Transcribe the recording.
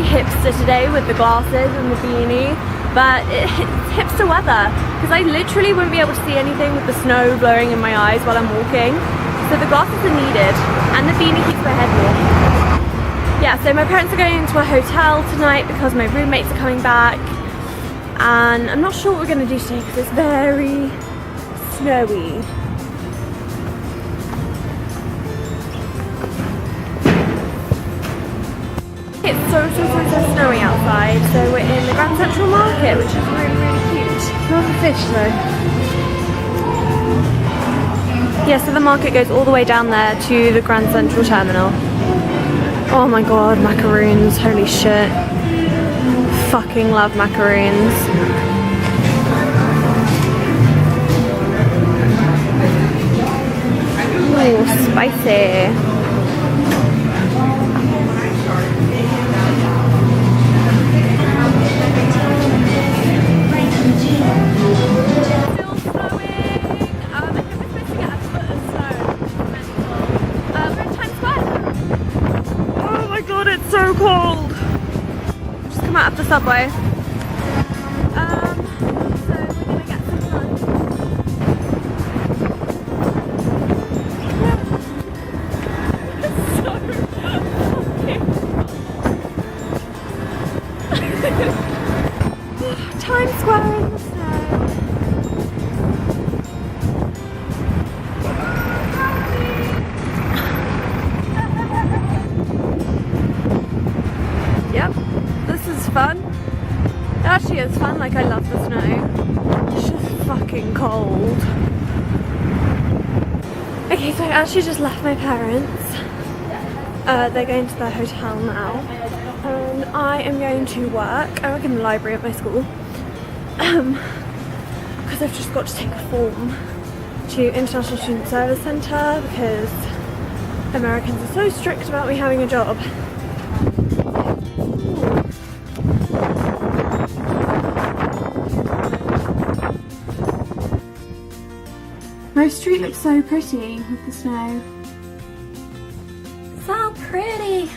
hipster today with the glasses and the beanie, but it's hipster weather because I literally wouldn't be able to see anything with the snow blowing in my eyes while I'm walking. So the glasses are needed and the beanie keeps my head warm. Yeah, so my parents are going into a hotel tonight because my roommates are coming back, and I'm not sure what we're going to do today because it's very snowy. It's so snowy outside, so we're in the Grand Central Market, which is really cute. Not the fish though. Yeah, so the market goes all the way down there to the Grand Central Terminal. Oh my god, macaroons, holy shit. Fucking love macaroons. Ooh, spicy. So cold. Just come out of the subway. So we're gonna get some lunch. It's so fucking Times Square in the snow. Yep, this is fun. It actually is fun, like I love the snow. It's just fucking cold. Okay, so I actually just left my parents. They're going to their hotel now. And I am going to work. I work in the library at my school. Because I've just got to take a form to International Student Service Centre because Americans are so strict about me having a job. My street looks so pretty with the snow. So pretty!